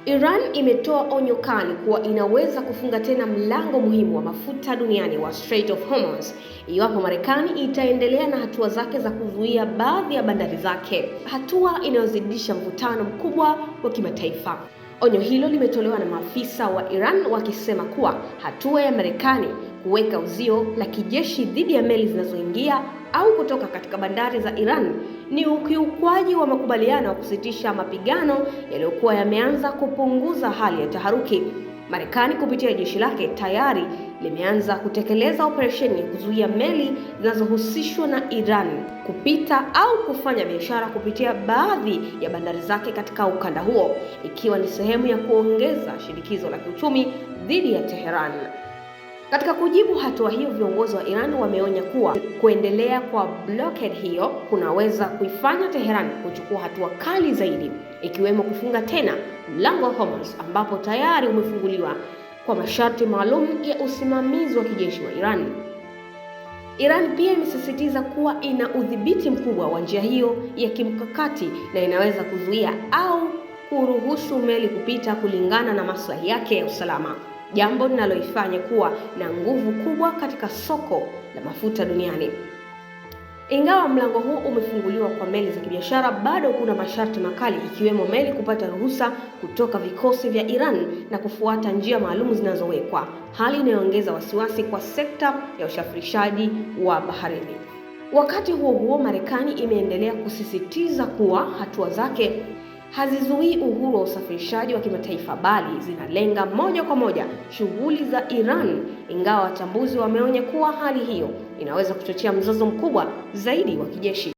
Iran imetoa onyo kali kuwa inaweza kufunga tena mlango muhimu wa mafuta duniani wa Strait of Hormuz iwapo Marekani itaendelea na hatua zake za kuzuia baadhi ya bandari zake, hatua inayozidisha mvutano mkubwa wa kimataifa. Onyo hilo limetolewa na maafisa wa Iran wakisema kuwa hatua ya Marekani kuweka uzio la kijeshi dhidi ya meli zinazoingia au kutoka katika bandari za Iran ni ukiukwaji wa makubaliano ya kusitisha mapigano yaliyokuwa yameanza kupunguza hali ya taharuki. Marekani kupitia jeshi lake tayari limeanza kutekeleza operesheni ya kuzuia meli zinazohusishwa na Iran kupita au kufanya biashara kupitia baadhi ya bandari zake katika ukanda huo, ikiwa ni sehemu ya kuongeza shinikizo la kiuchumi dhidi ya Tehran. Katika kujibu hatua hiyo, viongozi wa Iran wameonya kuwa kuendelea kwa blockade hiyo kunaweza kuifanya Tehran kuchukua hatua kali zaidi, ikiwemo kufunga tena mlango wa Hormuz ambapo tayari umefunguliwa kwa masharti maalum ya usimamizi wa kijeshi wa Iran. Iran pia imesisitiza kuwa ina udhibiti mkubwa wa njia hiyo ya kimkakati na inaweza kuzuia au kuruhusu meli kupita kulingana na maslahi yake ya usalama, jambo linaloifanya kuwa na nguvu kubwa katika soko la mafuta duniani. Ingawa mlango huu umefunguliwa kwa meli za kibiashara, bado kuna masharti makali, ikiwemo meli kupata ruhusa kutoka vikosi vya Iran na kufuata njia maalum zinazowekwa, hali inayoongeza wasiwasi kwa sekta ya usafirishaji wa baharini. Wakati huo huo, Marekani imeendelea kusisitiza kuwa hatua zake hazizuii uhuru wa usafirishaji wa kimataifa, bali zinalenga moja kwa moja shughuli za Iran, ingawa wachambuzi wameonya kuwa hali hiyo inaweza kuchochea mzozo mkubwa zaidi wa kijeshi.